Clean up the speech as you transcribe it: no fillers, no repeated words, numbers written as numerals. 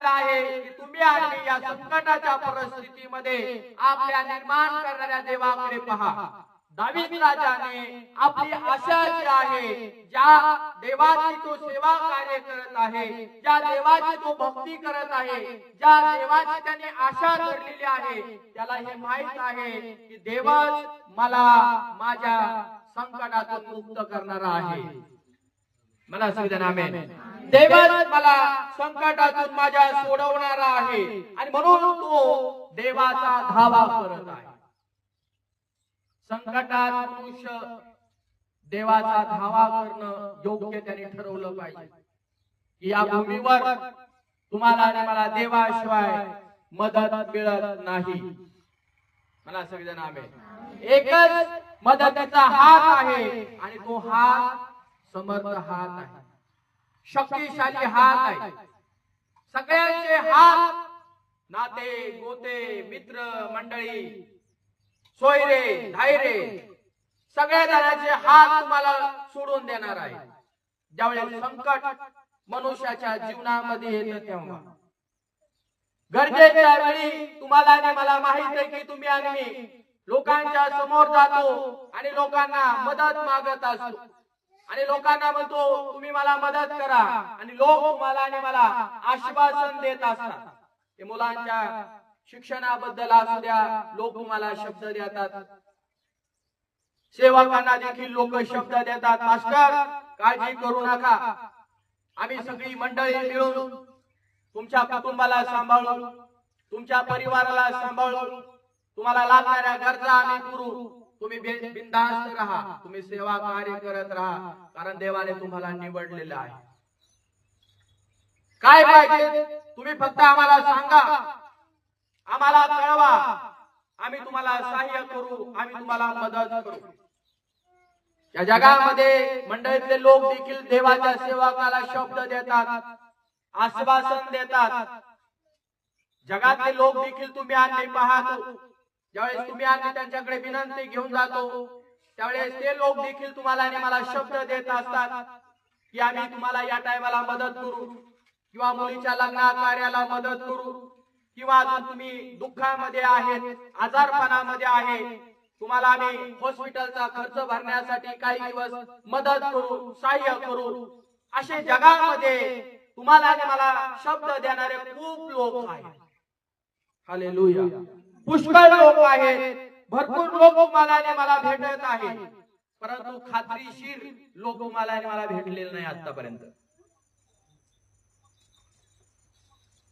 आहे की तुम्ही आणि या संकटाच्या परिस्थितीमध्ये आपल्या निर्माण करणाऱ्या देवाकडे पहा। दावीद राजाने आपली आशा जी आहे, ज्या देवाची तो सेवा कार्य करत आहे, ज्या देवाची तो भक्ती करत आहे, ज्या देवाची त्याने आशा धरलेली आहे, त्याला हे माहित आहे की देवच मला माझ्या संकटातून मुक्त करणारा आहे। मला सगळ्यांना आमेन। देवच मला संकटातून माझ्या सोडवणारा आहे आणि म्हणून तो देवाचा धावा करत आहे। संकटात मनुष्य देवाचा धावा करणं योग्य त्याने ठरवलं पाहिजे की या भूमीवर तुम्हाला आणि मला देवाशिवाय मदत मिळत नाही। मला सगळेजण आमेन। एकच मदतीचा हात आहे आणि तो हात समर्थ हात आहे, शक्तिशाली हात आहे। सगळ्यांचे हात, नाते गोते मित्र मंडळी सोयरे धायरे सगळ्या जणांचे हात तुम्हाला सोडून देणार आहे। ज्यावेळेस संकट मनुष्याच्या जीवनामध्ये येतं तेव्हा गरजेच्या वेळी तुम्हाला आणि मला माहित आहे की तुम्ही आणि मी लोकांच्या समोर जातो आणि लोकांना मदत मागत असतो आणि लोकांना म्हणतो तुम्ही मला मदत करा आणि लोक तुम्हाला आणि मला आश्वासन देत असतात। ते मुलांच्या शिक्षणाबद्दल असू द्या, लोक तुम्हाला शब्द देतात, सेवकांना देखील लोक शब्द देतात, मास्टर काळजी करू नका, आम्ही सगळी मंडळी मिळून तुमच्या कुटुंबाला सांभाळू, तुमच्या परिवाराला सांभाळू, तुम्हाला लागणाऱ्या गरजा आम्ही पुरवू, तुम्ही बिनधास्त राहा, तुम्ही सेवा कार्य करत राहा, कारण देवाने तुम्हाला निवडलेलं आहे। काय पाहिजे तुम्ही फक्त आम्हाला सांगा, आम्हाला कळवा, आम्ही तुम्हाला सहाय्य करू, आम्ही तुम्हाला मदत करू। या जगामध्ये मंडळीतले लोक देखील देवाच्या सेवकाला शब्द देतात, आश्वासन देतात। जगातले लोक देखील तुम्ही आणि पाहतो, ज्यावेळेस तुम्ही आणि त्यांच्याकडे विनंती घेऊन जातो त्यावेळेस ते लोक देखील तुम्हाला आणि मला शब्द देत असतात की आम्ही तुम्हाला या टायमाला मदत करू, किंवा मुलीच्या लग्न कार्याला मदत करू, किंवा तुम्ही दुःखामध्ये आहेत, आजारपणामध्ये आहे, तुम्हाला आम्ही हॉस्पिटलचा खर्च भरण्यासाठी काही दिवस मदत करू, सहाय्य करू। असे जगामध्ये तुम्हाला आणि मला शब्द देणारे खूप लोक आहेत। हालेलुया। पुष्कळ लोक आहेत, भरपूर लोक तुम्हाला आणि मला भेटत आहेत, परंतु खात्रीशीर लोक तुम्हाला आणि मला भेटलेले नाही आतापर्यंत।